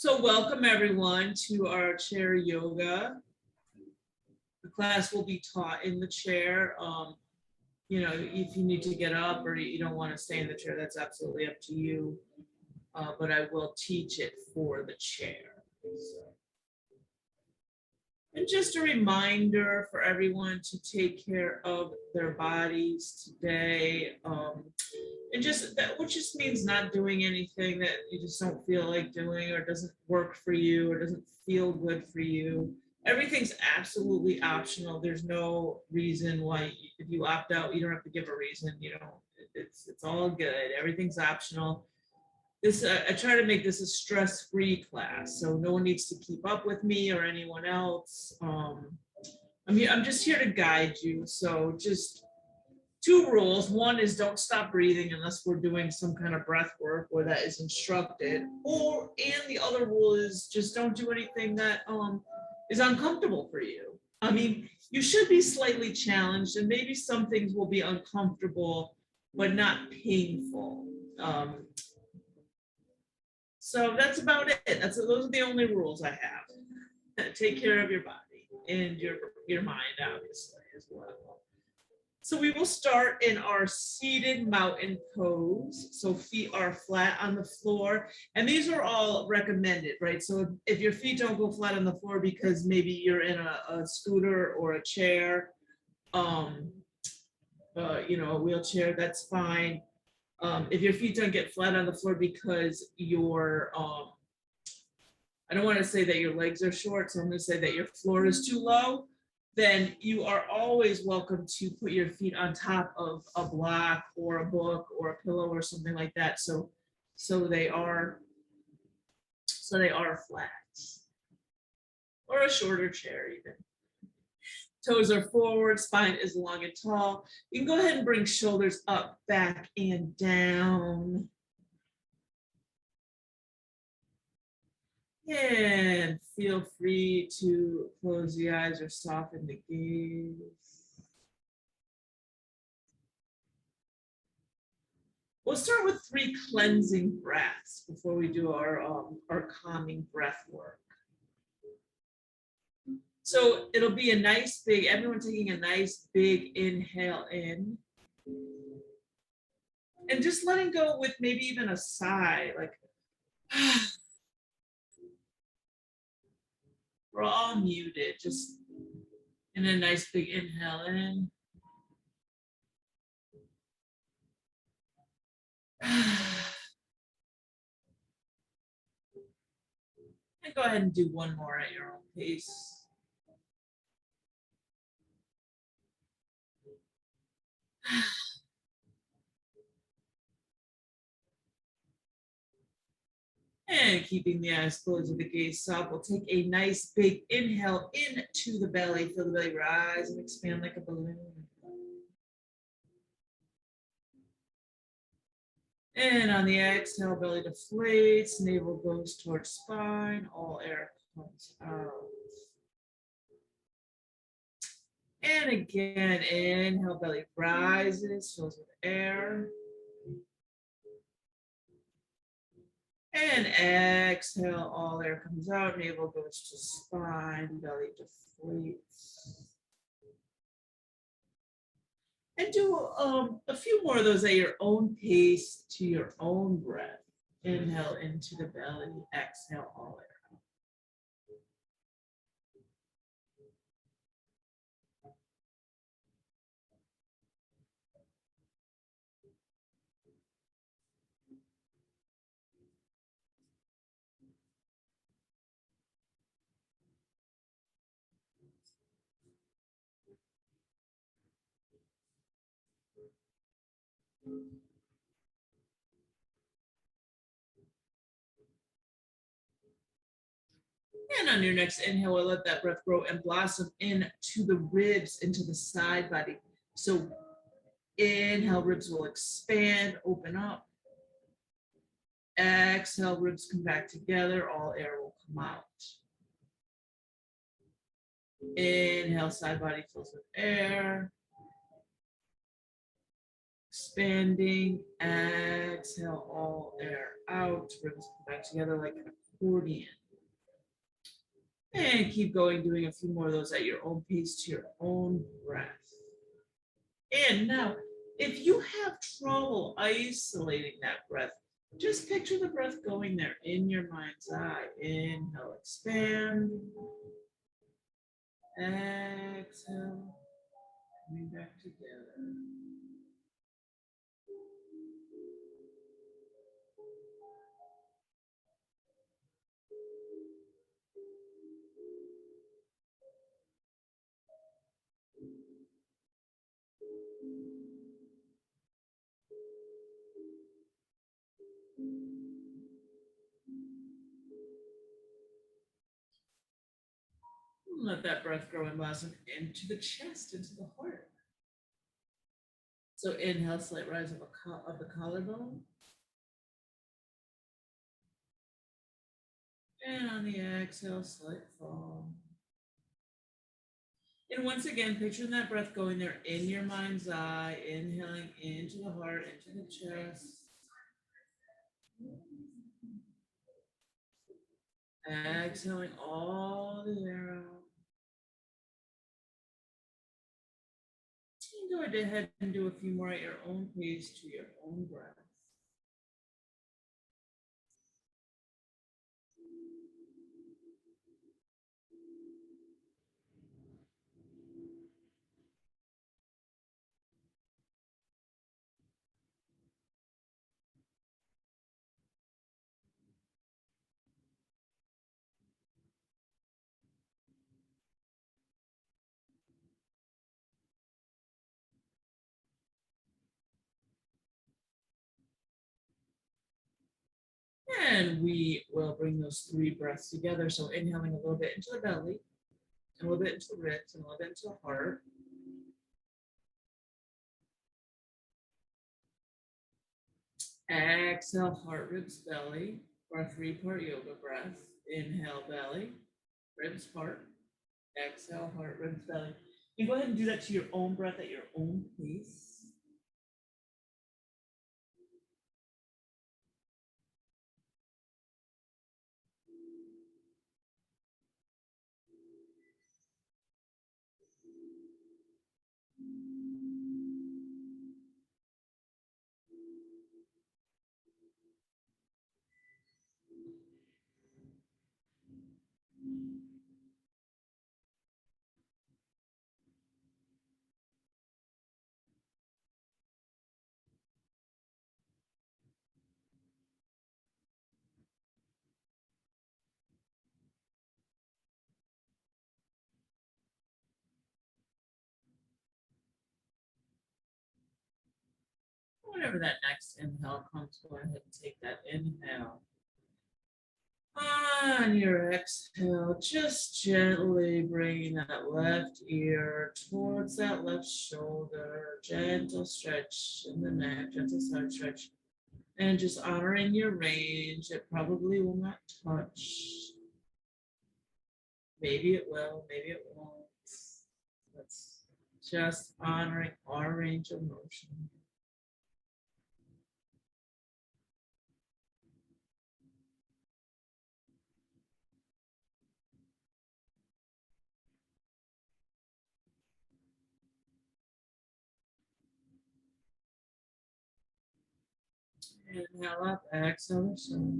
So welcome everyone to our chair yoga. The class will be taught in the chair. If you need to get up or you don't want to stay in the chair, that's absolutely up to you. But I will teach it for the chair. And just a reminder for everyone to take care of their bodies today. Which just means not doing anything that you just don't feel like doing or doesn't work for you or doesn't feel good for you. Everything's absolutely optional. There's no reason why if you opt out, you don't have to give a reason. It's all good. Everything's optional. I try to make this a stress-free class, so no one needs to keep up with me or anyone else. I'm just here to guide you. So just two rules. One is don't stop breathing unless we're doing some kind of breath work where that is instructed. And the other rule is just don't do anything that is uncomfortable for you. I mean, you should be slightly challenged, and maybe some things will be uncomfortable, but not painful. So that's about it. Those are the only rules I have. Take care of your body and your mind, obviously, as well. So we will start in our seated mountain pose. So feet are flat on the floor. And these are all recommended, right? So if your feet don't go flat on the floor because maybe you're in a scooter or a chair, a wheelchair, that's fine. If your feet don't get flat on the floor because I don't want to say that your legs are short, so I'm going to say that your floor is too low, then you are always welcome to put your feet on top of a block or a book or a pillow or something like that. So they are flat, or a shorter chair even. Toes are forward, spine is long and tall. You can go ahead and bring shoulders up, back, and down. And feel free to close the eyes or soften the gaze. We'll start with 3 cleansing breaths before we do our calming breath work. So it'll be a nice big, everyone taking a nice big inhale in. And just letting go with maybe even a sigh, like, we're all muted, just in a nice big inhale in. And go ahead and do one more at your own pace. And keeping the eyes closed with the gaze soft, we'll take a nice big inhale into the belly. Feel the belly rise and expand like a balloon. And on the exhale, belly deflates, navel goes towards spine, all air comes out. And again, inhale, belly rises, fills with air. And exhale, all air comes out, navel goes to spine, belly deflates. And do a few more of those at your own pace to your own breath. Inhale into the belly, exhale, all air. And on your next inhale, we'll let that breath grow and blossom into the ribs, into the side body. So inhale, ribs will expand, open up. Exhale, ribs come back together, all air will come out. Inhale, side body fills with air. Expanding, exhale. exhale all air out. Ribs come back together like an accordion. And keep going, doing a few more of those at your own pace to your own breath. And now, if you have trouble isolating that breath, just picture the breath going there in your mind's eye. Inhale, expand. Exhale, coming back together. Let that breath grow and blossom into the chest, into the heart. So inhale, slight rise of the collarbone. And on the exhale, slight fall. And once again, picturing that breath going there in your mind's eye, inhaling into the heart, into the chest. Exhaling all the air out. Go ahead and do a few more at your own pace to your own breath. And we will bring those three breaths together. So inhaling a little bit into the belly, a little bit into the ribs, and a little bit into the heart. Exhale, heart, ribs, belly, for our three-part yoga breath. Inhale, belly, ribs, heart. Exhale, heart, ribs, belly. And go ahead and do that to your own breath at your own pace. Whenever that next inhale comes, go ahead and take that inhale. On your exhale, just gently bringing that left ear towards that left shoulder. Gentle stretch in the neck, gentle side stretch. And just honoring your range. It probably will not touch. Maybe it will, maybe it won't. That's just honoring our range of motion. Inhale up, exhale, shoulder.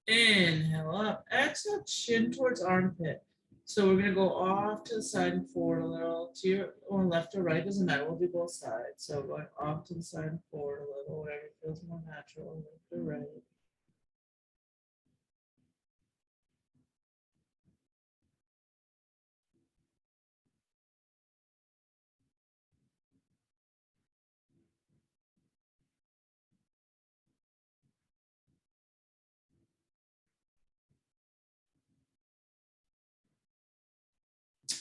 Inhale up, exhale, chin towards armpit. So we're gonna go off to the side and forward a little, to your or left or right, doesn't matter. We'll do both sides. So going off to the side and forward a little, whatever feels more natural, left or right.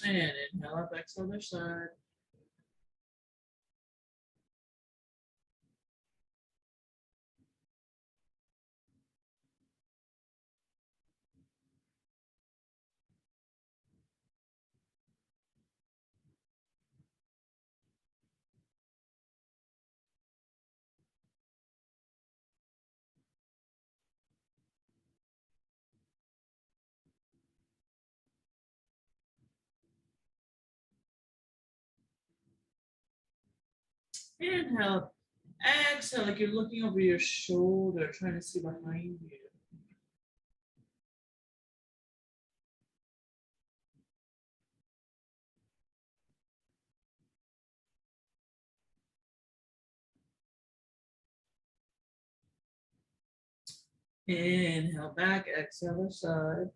And inhale up, exhale, other side. Inhale, exhale, like you're looking over your shoulder, trying to see behind you. Inhale back, exhale other side.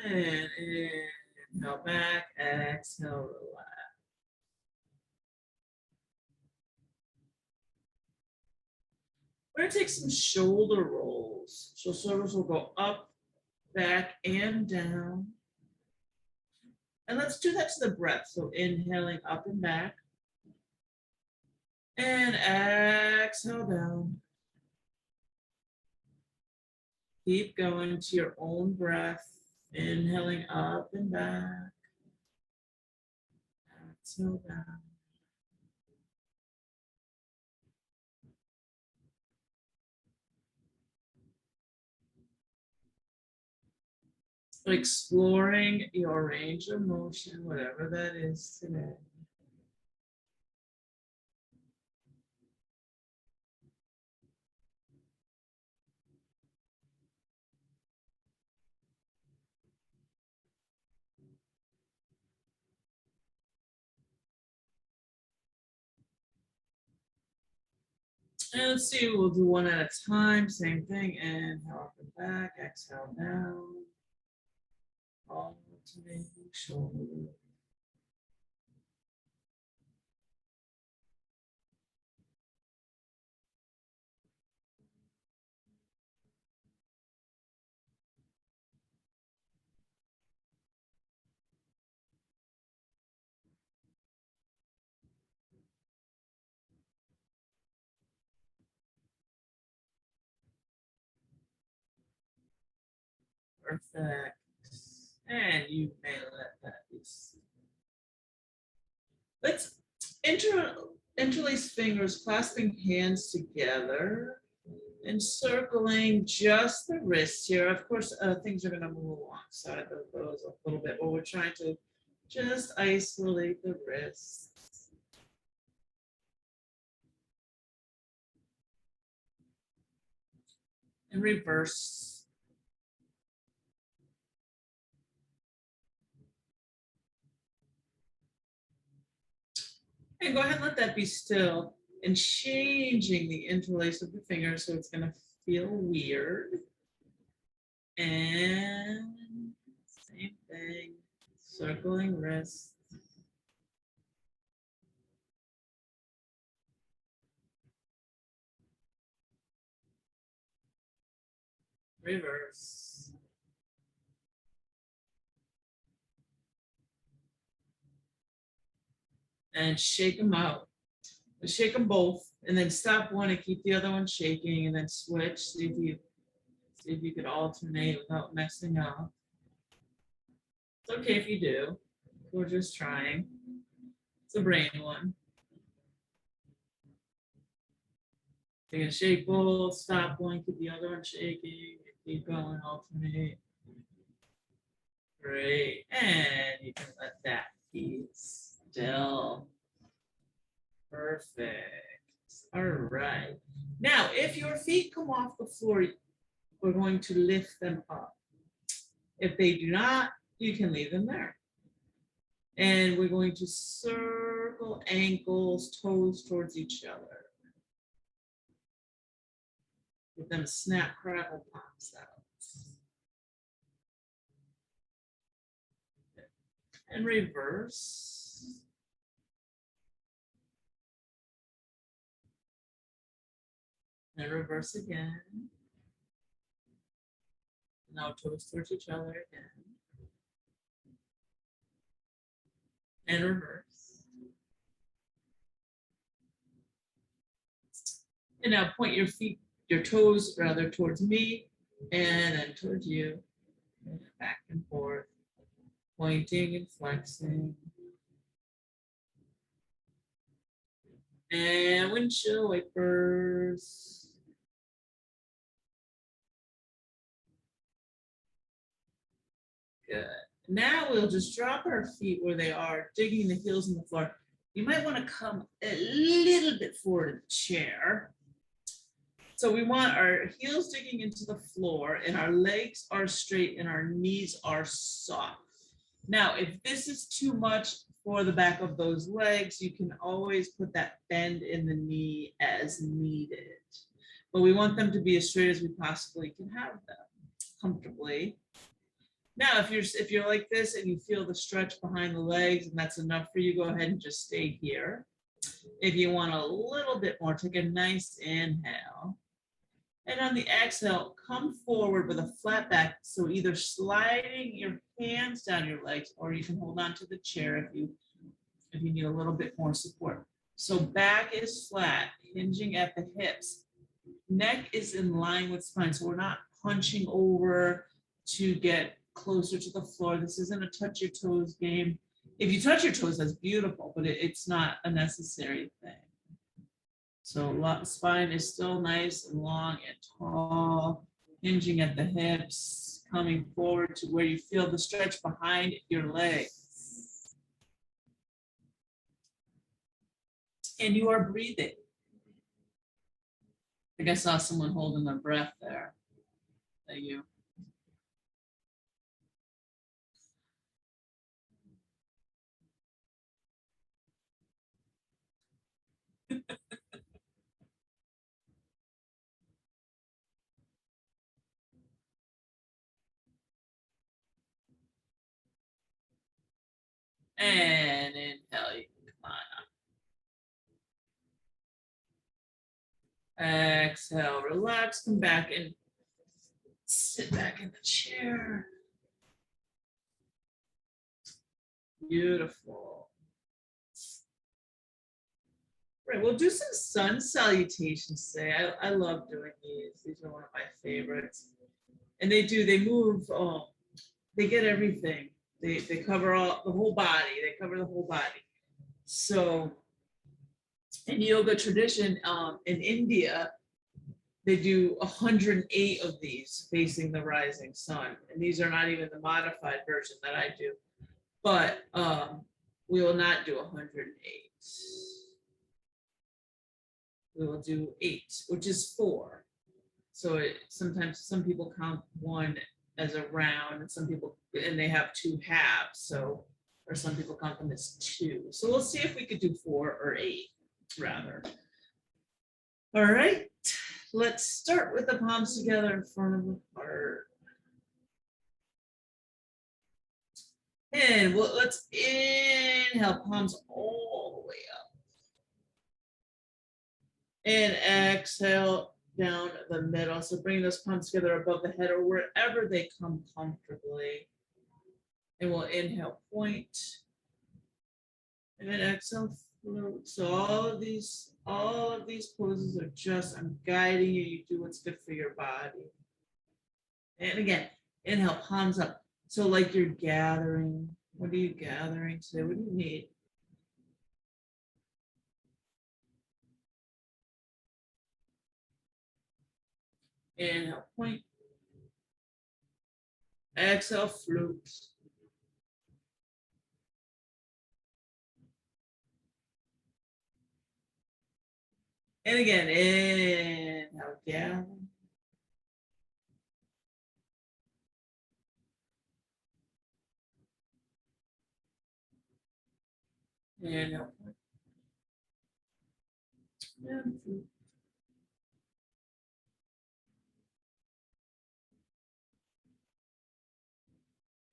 And inhale back, exhale, relax. We're gonna take some shoulder rolls. So shoulders will go up, back, and down. And let's do that to the breath. So inhaling up and back. And exhale down. Keep going to your own breath. Inhaling up and back. Exhale down. Exploring your range of motion, whatever that is today. And let's see, we'll do one at a time, same thing. Inhale up and back, exhale down. Alternating shoulder. Perfect. And you may let that be. Let's interlace fingers, clasping hands together, encircling just the wrists here. Of course, things are going to move alongside of those a little bit, but we're trying to just isolate the wrists. And reverse. And go ahead and let that be still. And changing the interlace of the fingers so it's going to feel weird. And same thing, circling wrists. Reverse. And shake them out. Shake them both, and then stop one and keep the other one shaking, and then switch. See if you could alternate without messing up. It's okay if you do. We're just trying. It's a brain one. You can shake both, stop one, keep the other one shaking, keep going, alternate. Great. And you can let that be still. Perfect. All right. Now, if your feet come off the floor, we're going to lift them up. If they do not, you can leave them there. And we're going to circle ankles, toes towards each other. With them snap, crackle, pops out. And reverse. And reverse again. Now toes towards each other again. And reverse. And now point your feet, your toes rather towards me and then towards you. And back and forth, pointing and flexing. And windshield wipers. Good. Now we'll just drop our feet where they are, digging the heels in the floor. You might want to come a little bit forward in the chair. So we want our heels digging into the floor and our legs are straight and our knees are soft. Now, if this is too much for the back of those legs, you can always put that bend in the knee as needed. But we want them to be as straight as we possibly can have them comfortably. Now, if you're like this and you feel the stretch behind the legs and that's enough for you, go ahead and just stay here. If you want a little bit more, take a nice inhale. And on the exhale, come forward with a flat back. So either sliding your hands down your legs, or you can hold on to the chair if you need a little bit more support. So back is flat, hinging at the hips. Neck is in line with spine. So we're not punching over to get closer to the floor. This isn't a touch your toes game. If you touch your toes, that's beautiful, but it's not a necessary thing. So spine is still nice and long and tall, hinging at the hips, coming forward to where you feel the stretch behind your legs. And you are breathing. I think I saw someone holding their breath there. Thank you. And inhale, you can come on up. Exhale, relax, come back and sit back in the chair. Beautiful. Right, we'll do some sun salutations today. I love doing these. These are one of my favorites. And they move, they get everything. They cover the whole body. They cover the whole body. So in yoga tradition, in India, they do 108 of these facing the rising sun. And these are not even the modified version that I do. But we will not do 108. We will do 8, which is 4. So sometimes some people count 1 as a round, and they have 2 halves. So, or some people count them as 2. So we'll see if we could do 4 or 8, rather. All right, let's start with the palms together in front of the heart. And let's inhale, palms all the way up. And exhale down the middle. So bring those palms together above the head or wherever they come comfortably. And we'll inhale, point. And then exhale, float. So all of these poses are just, I'm guiding you. You do what's good for your body. And again, inhale, palms up. So like you're gathering. What are you gathering today? What do you need? Inhale, point. Exhale, float. And again, inhale, gather. Inhale, point. And float.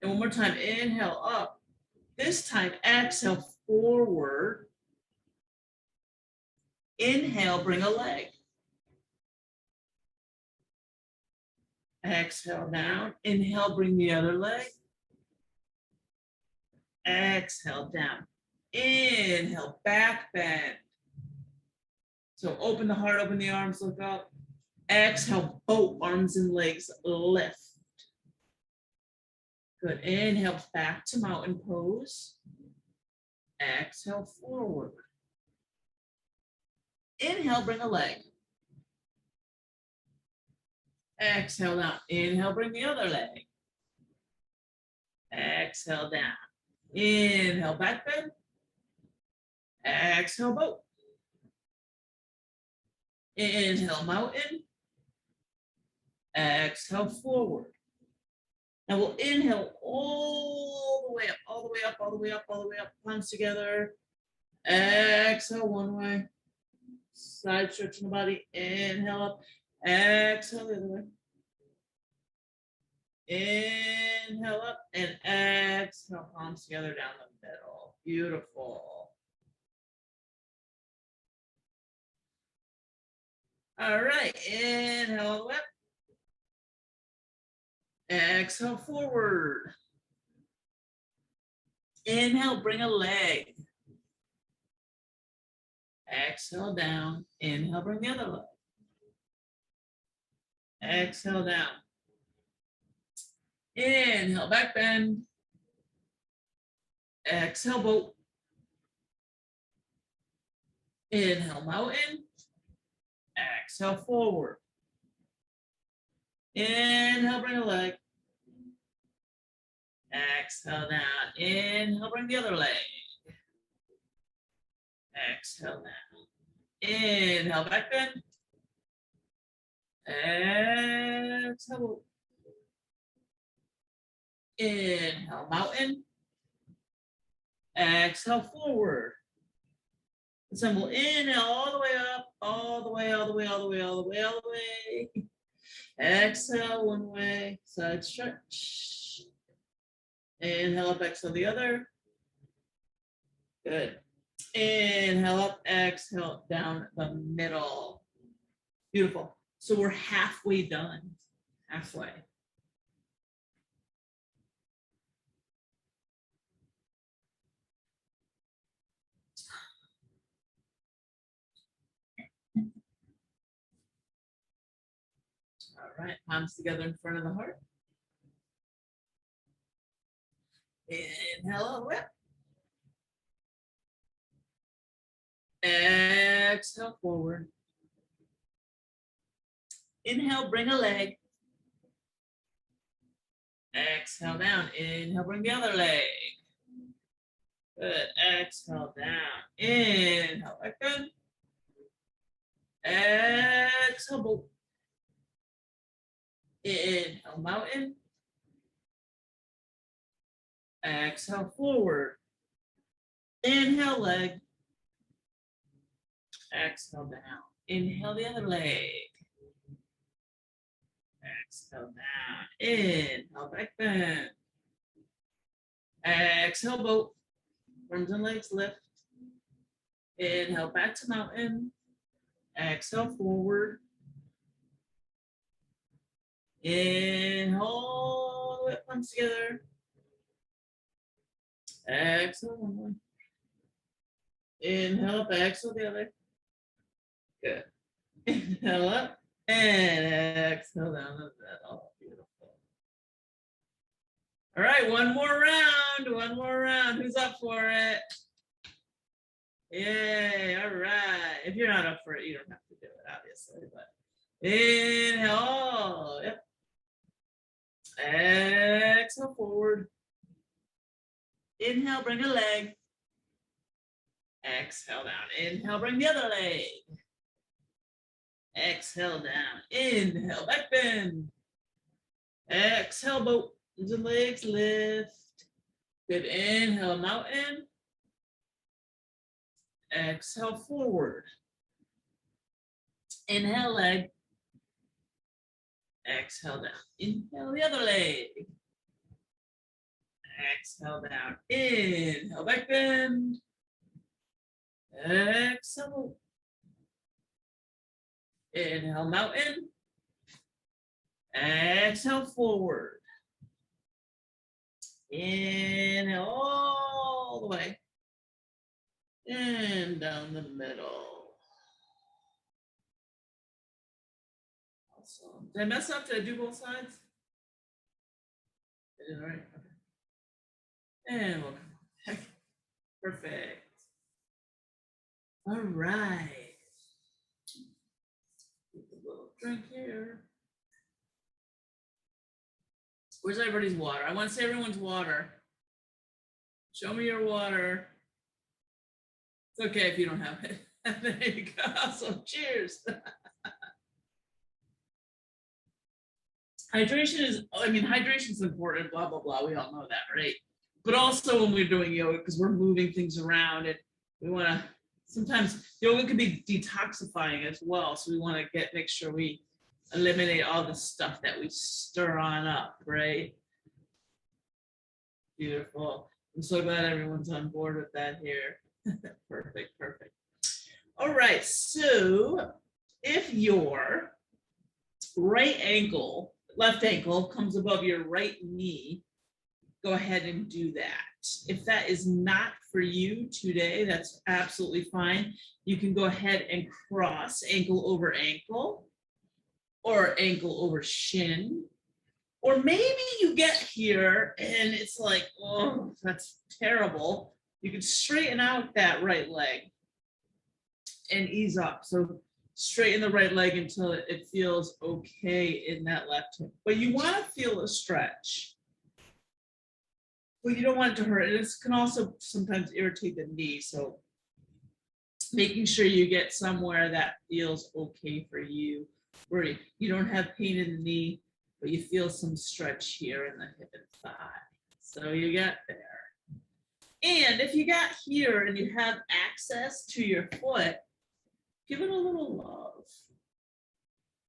And one more time, inhale up. This time, exhale forward. Inhale, bring a leg. Exhale down. Inhale, bring the other leg. Exhale down. Inhale, back bend. So open the heart, open the arms, look up. Exhale, both arms and legs lift. Good. Inhale, back to mountain pose. Exhale, forward. Inhale, bring a leg. Exhale down. Inhale, bring the other leg. Exhale down. Inhale, back bend. Exhale, boat. Inhale, mountain. Exhale, forward. Now we'll inhale all the way up, all the way up, all the way up, all the way up. Palms together. Exhale one way. Side stretching the body. Inhale up. Exhale the other way. Inhale up and exhale, palms together down the middle. Beautiful. All right, inhale up. Exhale forward. Inhale, bring a leg. Exhale down. Inhale, bring the other leg. Exhale down. Inhale, back bend. Exhale, boat. Inhale, mountain. Exhale, forward. Inhale, bring a leg. Exhale down. Inhale, bring the other leg. Exhale down. Inhale, back bend. Exhale. Inhale, mountain. Exhale, forward. And then we'll inhale all the way up, all the way, all the way, all the way, all the way, all the way. Exhale one way, side stretch. Inhale up, exhale the other. Good. Inhale up, exhale down the middle. Beautiful. So we're halfway done. Halfway. All right, palms together in front of the heart. Inhale, up. Exhale, forward. Inhale, bring a leg. Exhale down. Inhale, bring the other leg. Good. Exhale down. Inhale, back bend. Exhale, boat. Inhale, mountain. Exhale, forward. Inhale, leg. Exhale down. Inhale the other leg. Exhale down. Inhale, back bend. Exhale, boat. Arms and legs lift. Inhale, back to mountain. Exhale, forward. Inhale, all the way up, palms together. Exhale one way. Inhale up, exhale the other. Good. Inhale up and exhale down the middle. Beautiful. All right, one more round. One more round. Who's up for it? Yay. All right. If you're not up for it, you don't have to do it, obviously. But inhale. Yep. Exhale forward. Inhale, bring a leg. Exhale down. Inhale, bring the other leg. Exhale down. Inhale, back bend. Exhale, boat. Arms and legs lift. Good. Inhale, mountain. Exhale, forward. Inhale, leg. Exhale down. Inhale, the other leg. Exhale down. Inhale, back bend. Exhale. Inhale, mountain. Exhale, forward. Inhale all the way. And down the middle. Awesome. Did I mess up? Did I do both sides? I did, all right. Okay. And we'll come back. Perfect. All right. Get a little drink here. Where's everybody's water? I want to see everyone's water. Show me your water. It's okay if you don't have it. There you go. So cheers. Hydration is important, blah, blah, blah. We all know that, right? But also when we're doing yoga, because we're moving things around and we want to, sometimes yoga can be detoxifying as well. So we want to make sure we eliminate all the stuff that we stir on up, right? Beautiful. I'm so glad everyone's on board with that here. Perfect, perfect. All right, so if your left ankle comes above your right knee, go ahead and do that. If that is not for you today, that's absolutely fine. You can go ahead and cross ankle over ankle or ankle over shin. Or maybe you get here and it's like, oh, that's terrible. You can straighten out that right leg and ease up. So straighten the right leg until it feels okay in that left hip. But you want to feel a stretch. But you don't want it to hurt. And this can also sometimes irritate the knee. So making sure you get somewhere that feels okay for you, where you don't have pain in the knee, but you feel some stretch here in the hip and thigh. So you get there. And if you got here and you have access to your foot, give it a little love.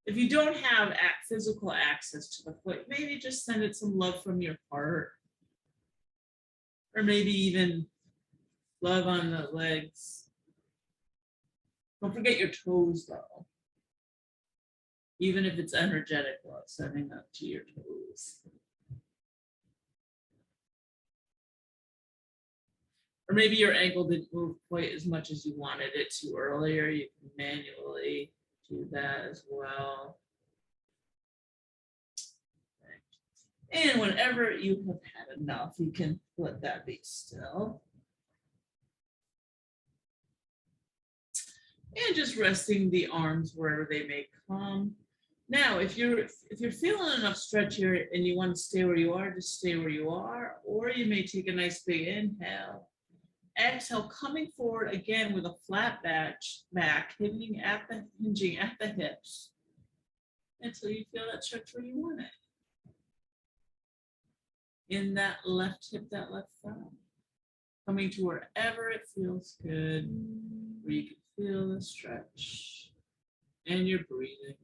If you don't have physical access to the foot, maybe just send it some love from your heart. Or maybe even love on the legs. Don't forget your toes though. Even if it's energetic love, sending up to your toes. Or maybe your ankle didn't move quite as much as you wanted it to earlier. You can manually do that as well. And whenever you have had enough, you can let that be still. And just resting the arms wherever they may come. Now, if you're feeling enough stretch here and you want to stay where you are, just stay where you are. Or you may take a nice big inhale. Exhale, coming forward again with a flat back, hinging at the hips until you feel that stretch where you want it. In that left hip, that left thigh. Coming to wherever it feels good, where you can feel the stretch and you're breathing.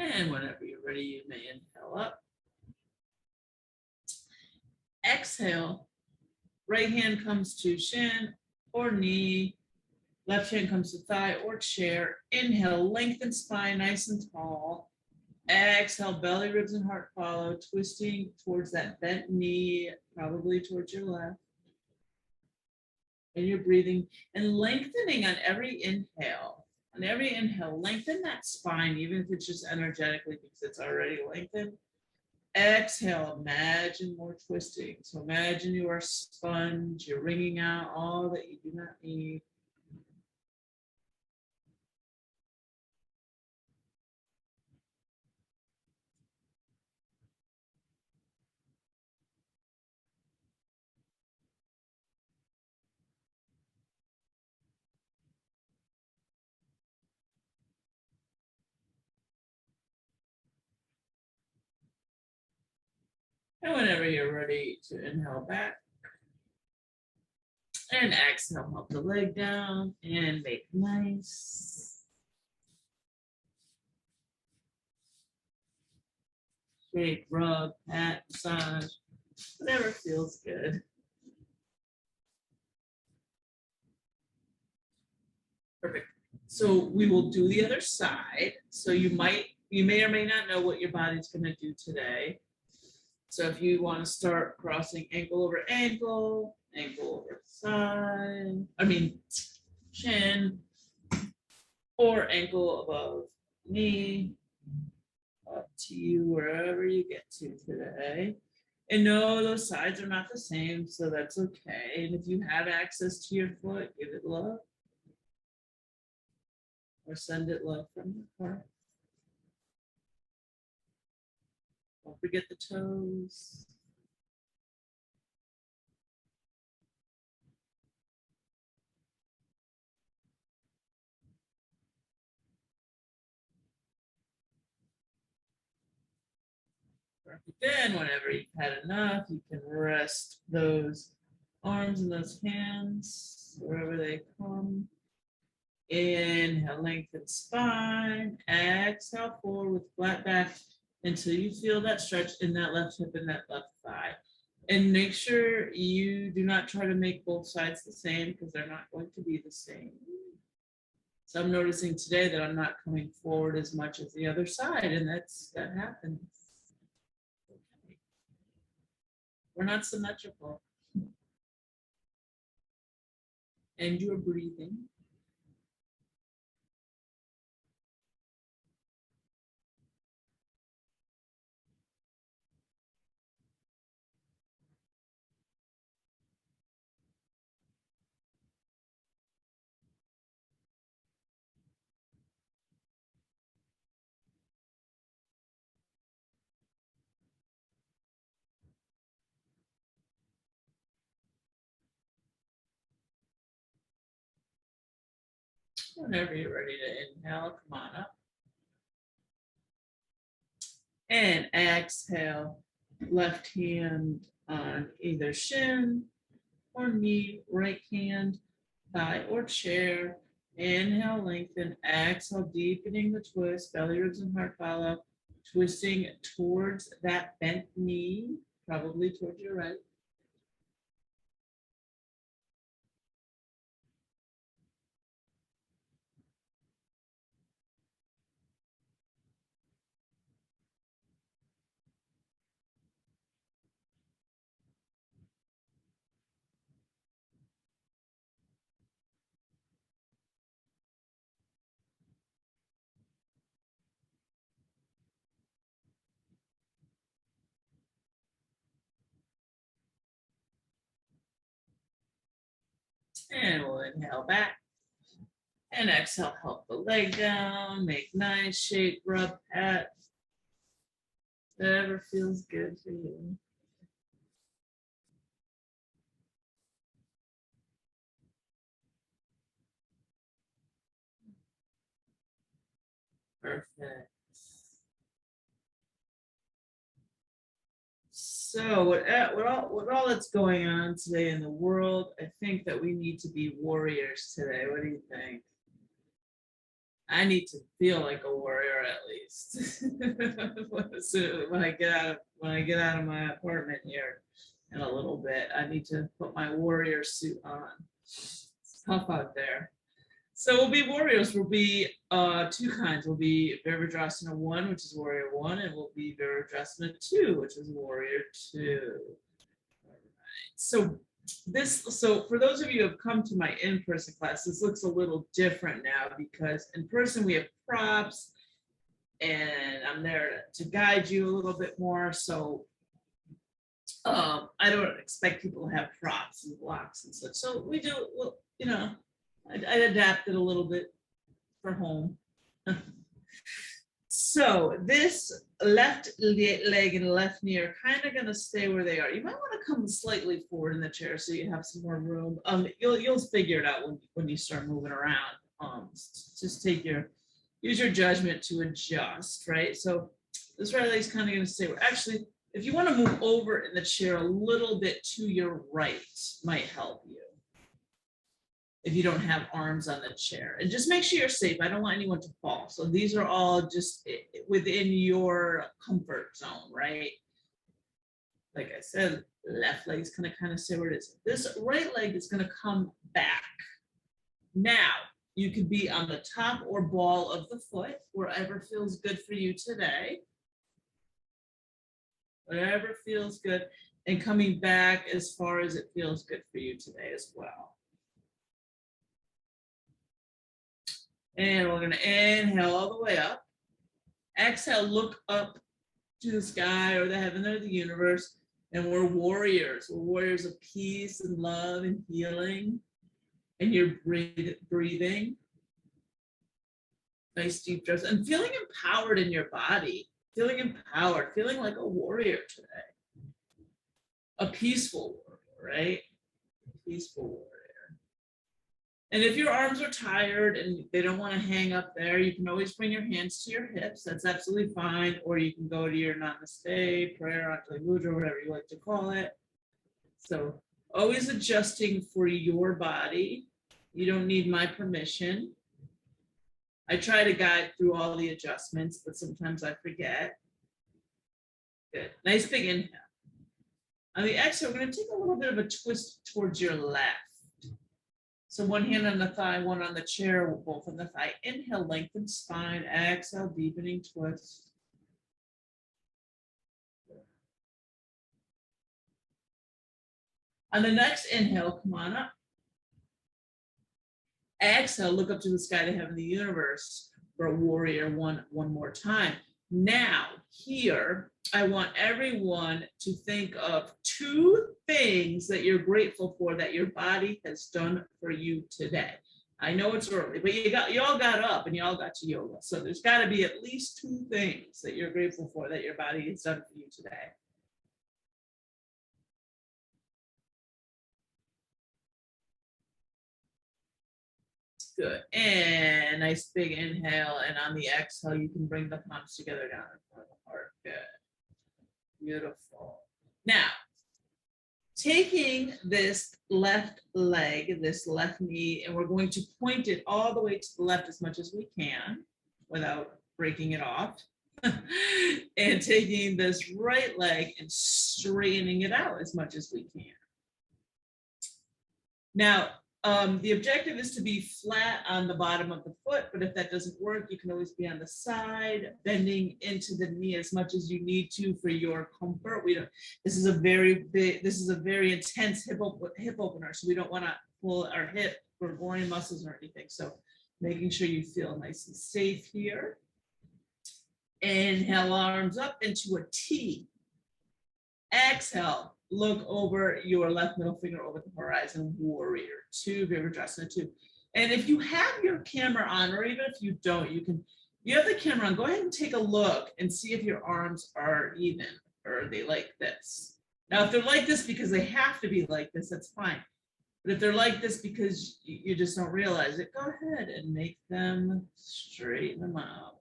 And whenever you're ready, you may inhale up. Exhale, right hand comes to shin or knee, left hand comes to thigh or chair. Inhale, lengthen spine nice and tall. Exhale, belly, ribs, and heart follow, twisting towards that bent knee, probably towards your left. And you're breathing and lengthening on every inhale. On every inhale, lengthen that spine, even if it's just energetically because it's already lengthened. Exhale, imagine more twisting. So imagine you are a sponge, you're wringing out all that you do not need. And whenever you're ready to inhale back, and exhale, help the leg down and make nice. Shake, rub, pat, massage, whatever feels good. Perfect. So we will do the other side. So you may or may not know what your body's going to do today. So if you want to start crossing ankle over ankle, ankle over thigh, chin, or ankle above knee, up to you wherever you get to today. And no, those sides are not the same, so that's okay. And if you have access to your foot, give it love or send it love from your heart. Don't forget the toes. Then, whenever you've had enough, you can rest those arms and those hands wherever they come. Inhale, lengthen spine. Exhale, forward with flat back until you feel that stretch in that left hip and that left thigh. And make sure you do not try to make both sides the same because they're not going to be the same. So I'm noticing today that I'm not coming forward as much as the other side, and that happens. Okay. We're not symmetrical. And you're breathing. Whenever you're ready to inhale, come on up. And exhale, left hand on either shin or knee, right hand, thigh or chair. Inhale, lengthen, exhale, deepening the twist, belly, ribs, and heart follow, twisting towards that bent knee, probably towards your right. And we'll inhale back. And exhale, help the leg down, make nice shape, rub, pat. Whatever feels good for you. Perfect. So what all that's going on today in the world, I think that we need to be warriors today. What do you think? I need to feel like a warrior at least when I get out of my apartment here in a little bit. I need to put my warrior suit on. It's tough out there. So we'll be warriors. We'll be two kinds. We'll be Virabhadrasana 1, which is warrior 1, and we'll be Virabhadrasana 2, which is warrior 2. All right. So for those of you who have come to my in-person class, this looks a little different now because in person we have props and I'm there to guide you a little bit more. So I don't expect people to have props and blocks and such. So we do, well, I adapted a little bit for home. So this left leg and left knee are kind of going to stay where they are. You might want to come slightly forward in the chair so you have some more room. You'll figure it out when you start moving around. Just use your judgment to adjust, right? So this right leg is kind of going to stay where. Actually, if you want to move over in the chair a little bit to your right, might help you. If you don't have arms on the chair, and just make sure you're safe. I don't want anyone to fall. So these are all just within your comfort zone, right? Like I said, left leg is going to kind of stay where it is. This right leg is going to come back. Now, you could be on the top or ball of the foot, wherever feels good for you today. whatever feels good, and coming back as far as it feels good for you today as well. And we're going to inhale all the way up. Exhale, look up to the sky or the heaven or the universe. And we're warriors. We're warriors of peace and love and healing. And you're breathing. Nice deep breaths. And feeling empowered in your body. Feeling empowered. Feeling like a warrior today. A peaceful warrior, right? A peaceful warrior. And if your arms are tired and they don't want to hang up there, you can always bring your hands to your hips. That's absolutely fine. Or you can go to your namaste, prayer, Anjali mudra, whatever you like to call it. So always adjusting for your body. You don't need my permission. I try to guide through all the adjustments, but sometimes I forget. Good. Nice big inhale. On the exhale, we're going to take a little bit of a twist towards your left. So one hand on the thigh, one on the chair, both on the thigh. Inhale, lengthen spine. Exhale, deepening twist. On the next inhale, come on up. Exhale, look up to the sky, to heaven, the universe for a warrior one more time. Now, here, I want everyone to think of 2 things that you're grateful for that your body has done for you today. I know it's early, but you all got up and you all got to yoga. So there's got to be at least 2 things that you're grateful for that your body has done for you today. Good. And nice big inhale. And on the exhale, you can bring the palms together down in front of the heart. Good. Beautiful. Now, taking this left leg, this left knee, and we're going to point it all the way to the left as much as we can without breaking it off. And taking this right leg and straightening it out as much as we can. Now, the objective is to be flat on the bottom of the foot, but if that doesn't work, you can always be on the side, bending into the knee as much as you need to for your comfort. This is a very intense hip opener, so we don't want to pull our hip or groin muscles or anything. So making sure you feel nice and safe here. Inhale, arms up into a T. Exhale. Look over your left middle finger over the horizon, warrior 2, Virabhadrasana 2. And if you have your camera on, or even if you don't, you have the camera on, go ahead and take a look and see if your arms are even, or are they like this. Now, if they're like this because they have to be like this, that's fine. But if they're like this because you just don't realize it, go ahead and make them, straighten them out.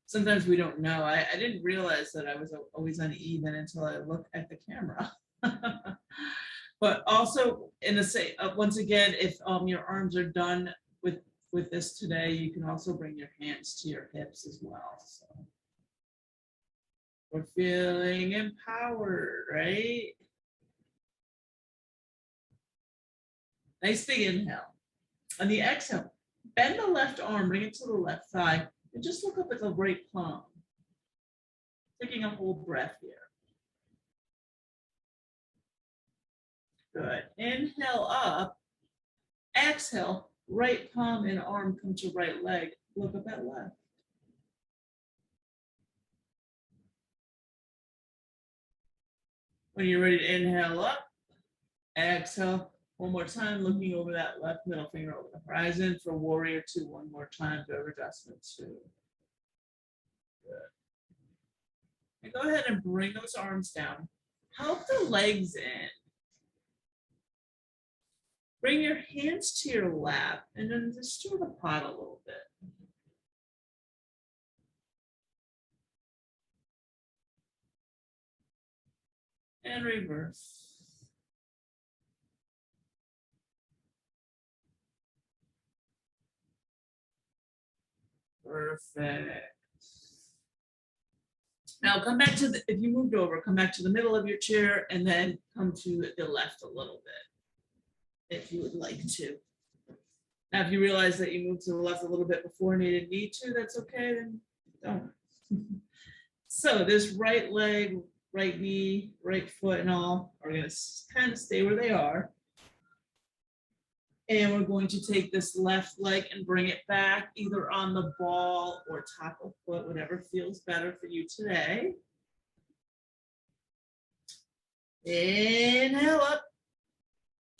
Sometimes we don't know. I didn't realize that I was always uneven until I looked at the camera. But also, once again, if your arms are done with this today, you can also bring your hands to your hips as well. So we're feeling empowered, right? Nice big inhale. On the exhale, bend the left arm, bring it to the left thigh. And just look up at the right palm. Taking a whole breath here. Good. Inhale up. Exhale. Right palm and arm come to right leg. Look up at left. When you're ready to inhale up, exhale. One more time, looking over that left middle finger over the horizon for warrior 2. One more time, Virabhadrasana 2. Good. And go ahead and bring those arms down. Help the legs in. Bring your hands to your lap and then just stir the pot a little bit. And reverse. Perfect. Now come back to if you moved over, come back to the middle of your chair and then come to the left a little bit, if you would like to. Now, if you realize that you moved to the left a little bit before and you didn't need to, that's okay, then don't. So this right leg, right knee, right foot and all are going to kind of stay where they are. And we're going to take this left leg and bring it back either on the ball or top of foot, whatever feels better for you today. Inhale up.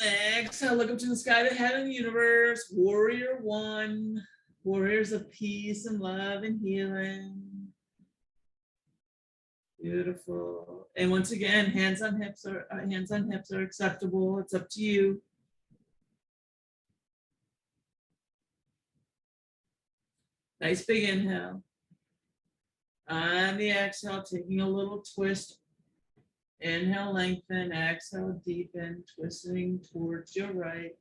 Exhale, look up to the sky, the head of the universe. Warrior one. Warriors of peace and love and healing. Beautiful. And once again, hands on hips are acceptable. It's up to you. Nice big inhale. On the exhale, taking a little twist. Inhale, lengthen. Exhale, deepen. Twisting towards your right.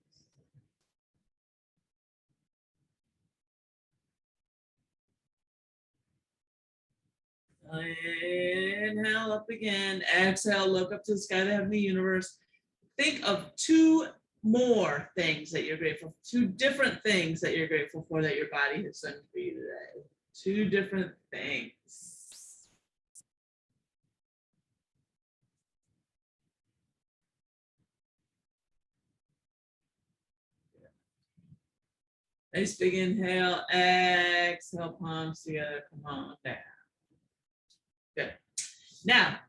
Inhale, up again. Exhale, look up to the sky, the heavenly universe. Think of two more things that you're grateful for, two different things that you're grateful for that your body has done for you today. Two different things. Nice big inhale. Exhale, palms together. Come on down. Good. Now,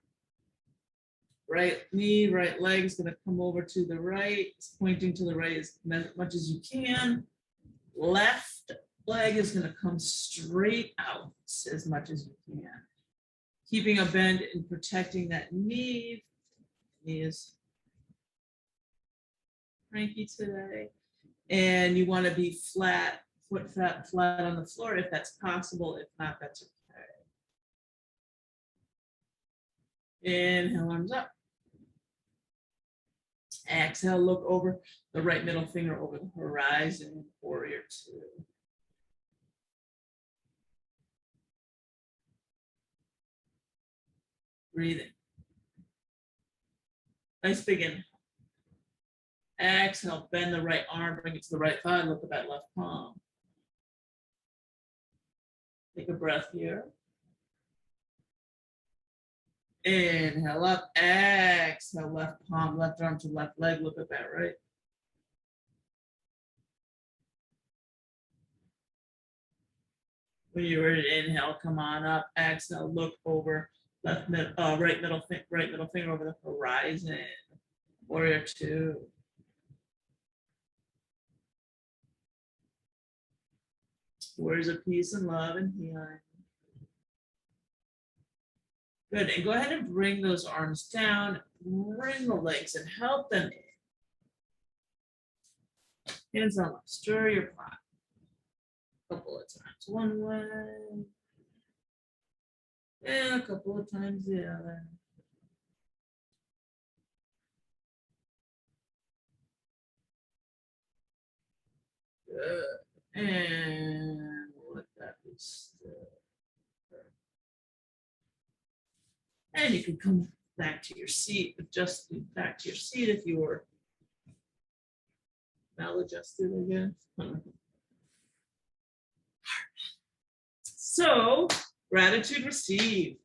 right knee, right leg is going to come over to the right, pointing to the right as much as you can. Left leg is going to come straight out as much as you can. Keeping a bend and protecting that knee. Knee is cranky today. And you want to be flat, foot flat on the floor if that's possible. If not, that's okay. Inhale, arms up. Exhale, look over the right middle finger over the horizon, warrior two. Breathing. Nice big inhale. Exhale, bend the right arm, bring it to the right thigh, look at that left palm. Take a breath here. Inhale up, exhale, left palm, left arm to left leg, look at that right. When you're ready to inhale, come on up, exhale, look over, right middle finger over the horizon, warrior two. Words of peace and love and healing. Good, and go ahead and bring those arms down, bring the legs and help them in. Hands on, stir your pot. A couple of times one way, and a couple of times the other. Good, and let that be still. And you can come back to your seat, adjust back to your seat if you were maladjusted again. So, gratitude received.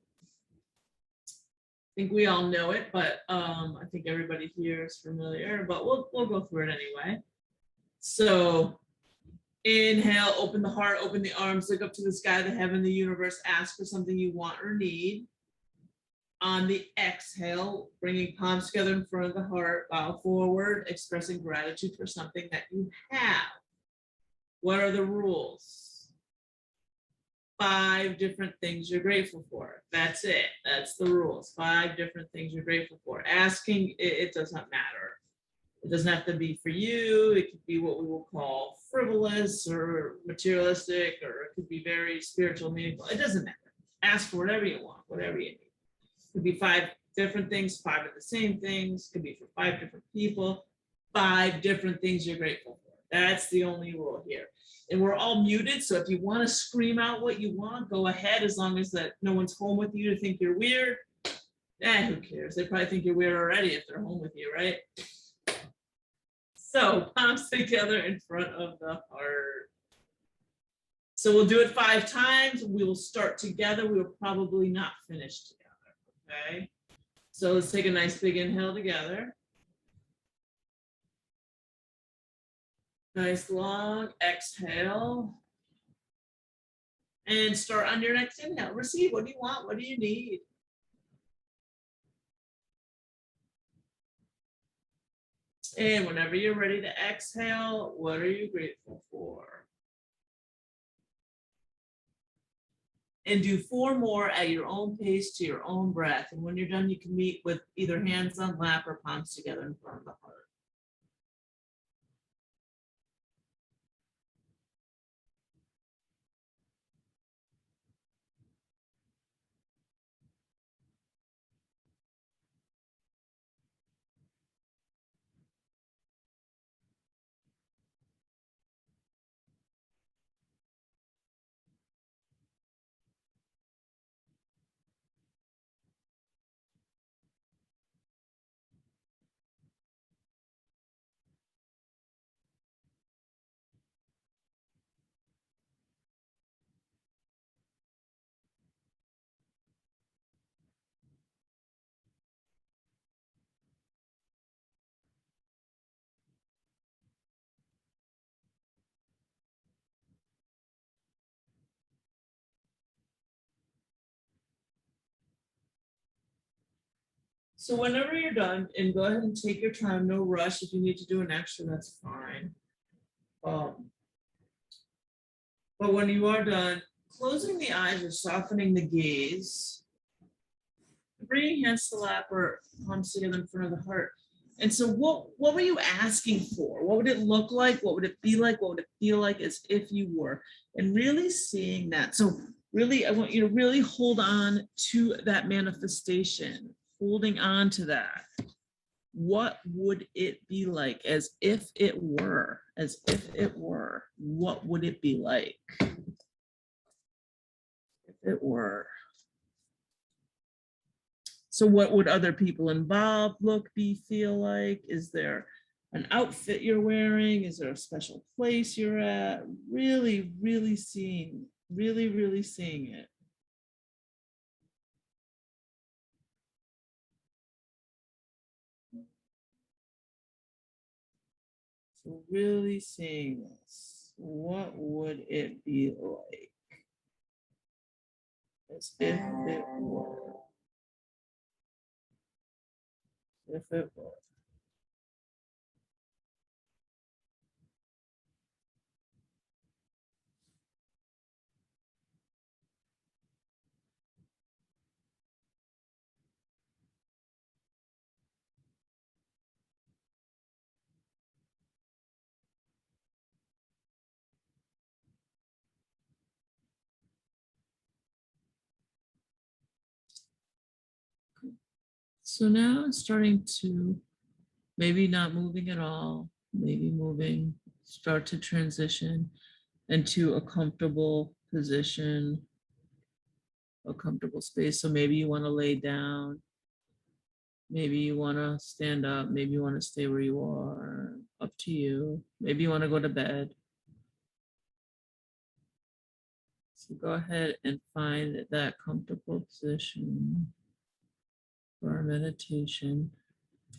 I think we all know it, but I think everybody here is familiar, but we'll go through it anyway. So, inhale, open the heart, open the arms, look up to the sky, the heaven, the universe, ask for something you want or need. On the exhale, bringing palms together in front of the heart, bow forward, expressing gratitude for something that you have. What are the rules? 5 different things you're grateful for. That's it. That's the rules. 5 different things you're grateful for. Asking, it does not matter. It doesn't have to be for you. It could be what we will call frivolous or materialistic, or it could be very spiritual, meaningful. It doesn't matter. Ask for whatever you want, whatever you need. Could be 5 different things, 5 of the same things, could be for 5 different people, 5 different things you're grateful for. That's the only rule here. And we're all muted, so if you want to scream out what you want, go ahead, as long as that no one's home with you to think you're weird. Who cares? They probably think you're weird already if they're home with you, right? So palms together in front of the heart. So we'll do it 5 times. We will start together. We will probably not finish together. Okay. So let's take a nice big inhale together. Nice long exhale. And start on your next inhale. Receive. What do you want? What do you need? And whenever you're ready to exhale, what are you grateful for? And do 4 more at your own pace to your own breath. And when you're done, you can meet with either hands on lap or palms together in front of the heart. So whenever you're done, and go ahead and take your time, no rush. If you need to do an extra, that's fine. But when you are done, closing the eyes or softening the gaze, bringing hands to lap or palms together in front of the heart. And so what were you asking for? What would it look like? What would it be like? What would it feel like as if you were? And really seeing that. So really, I want you to really hold on to that manifestation, holding on to that. What would it be like as if it were? As if it were. What would it be like if it were? So what would other people involved look, be, feel like? Is there an outfit you're wearing? Is there a special place you're at? Really, really seeing it. So really seeing this. What would it be like? As if it were. If it were. So now I'm starting to maybe not moving at all, maybe moving, start to transition into a comfortable position, a comfortable space. So maybe you want to lay down, maybe you want to stand up, maybe you want to stay where you are, up to you. Maybe you want to go to bed. So go ahead and find that comfortable position for our meditation.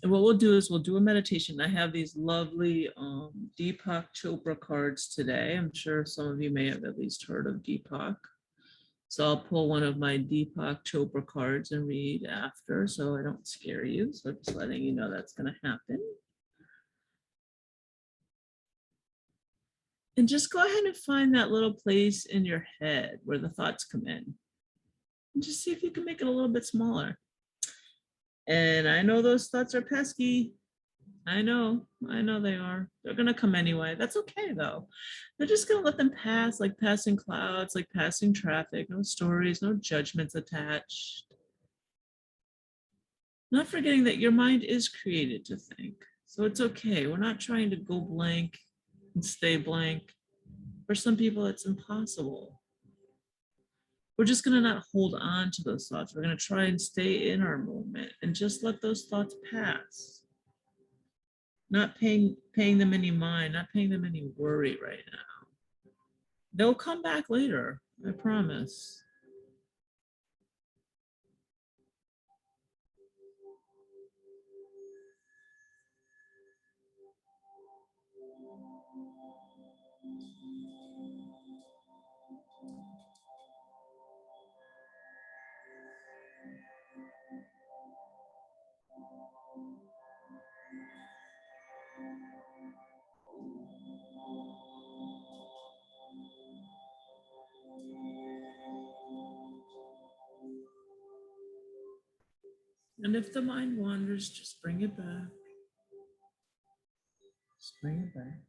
And what we'll do is we'll do a meditation. I have these lovely Deepak Chopra cards today. I'm sure some of you may have at least heard of Deepak. So I'll pull one of my Deepak Chopra cards and read after so I don't scare you. So just letting you know that's going to happen. And just go ahead and find that little place in your head where the thoughts come in. And just see if you can make it a little bit smaller. And I know those thoughts are pesky. I know they are. They're going to come anyway. That's okay, though. They're just going to let them pass like passing clouds, like passing traffic. No stories, no judgments attached. Not forgetting that your mind is created to think. So it's okay. We're not trying to go blank and stay blank. For some people, it's impossible. We're just going to not hold on to those thoughts. We're going to try and stay in our moment and just let those thoughts pass. Not paying them any mind, not paying them any worry right now. They'll come back later, I promise. And if the mind wanders, just bring it back. Just bring it back.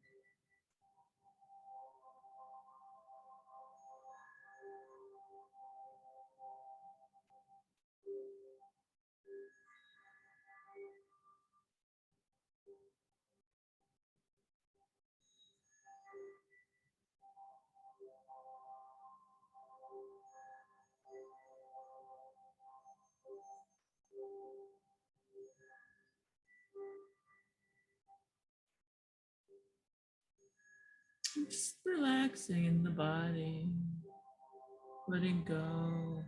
Just relaxing in the body, letting go,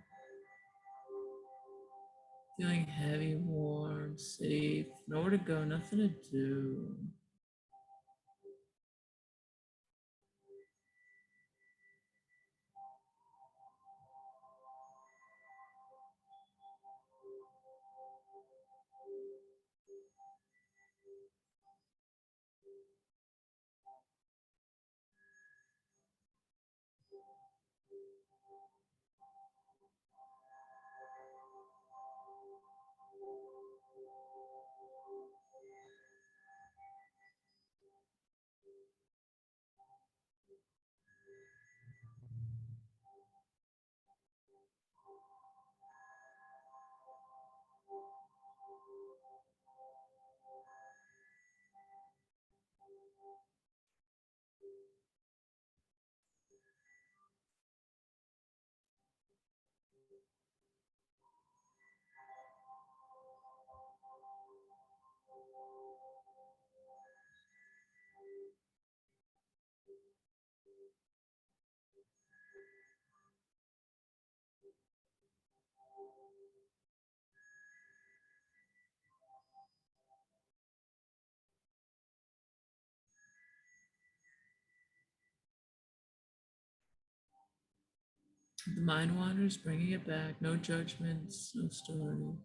feeling heavy, warm, safe, nowhere to go, nothing to do. The mind wanders, bringing it back, no judgments, no stories.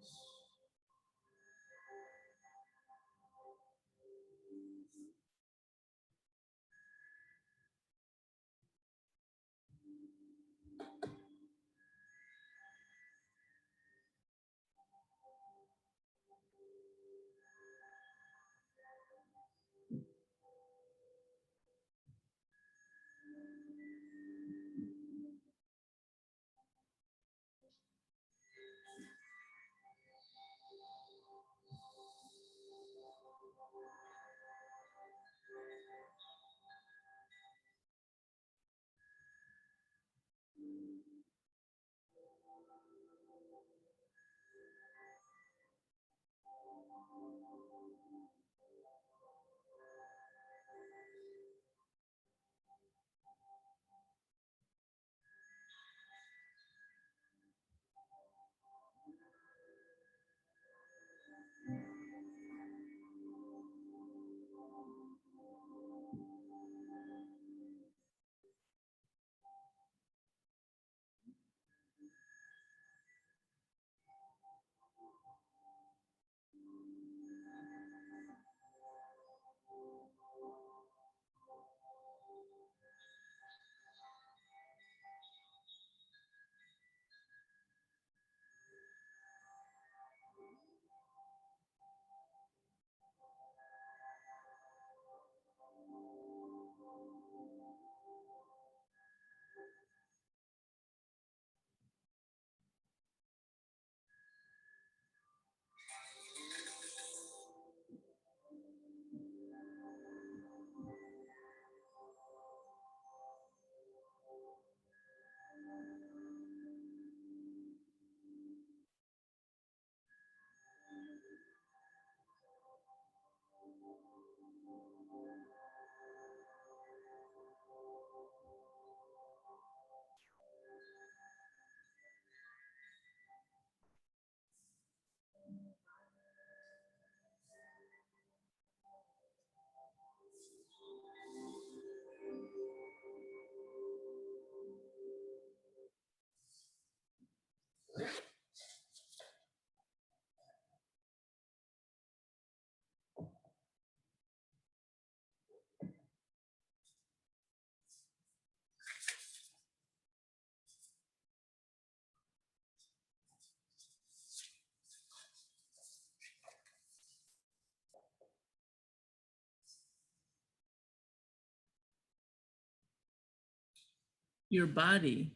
Your body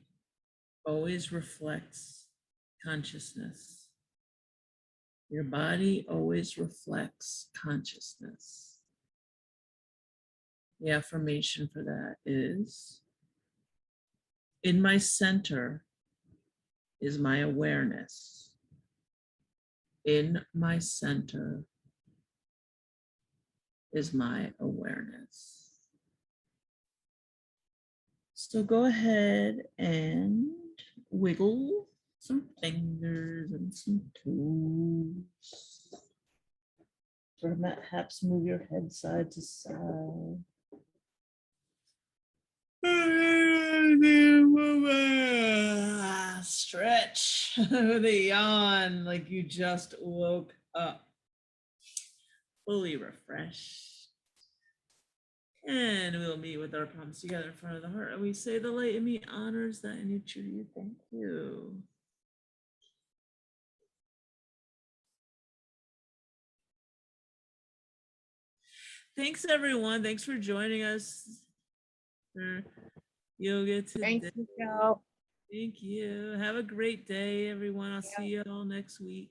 always reflects consciousness. Your body always reflects consciousness. The affirmation for that is, in my center is my awareness. In my center is my awareness. So go ahead and wiggle some fingers and some toes. Perhaps move your head side to side. Stretch with a yawn like you just woke up. Fully refreshed. And we'll meet with our palms together in front of the heart. And we say, the light in me honors that in each of you. Thank you. Thanks, everyone. Thanks for joining us for yoga today. Thank you, Michele. Thank you. Have a great day, everyone. I'll see you all next week.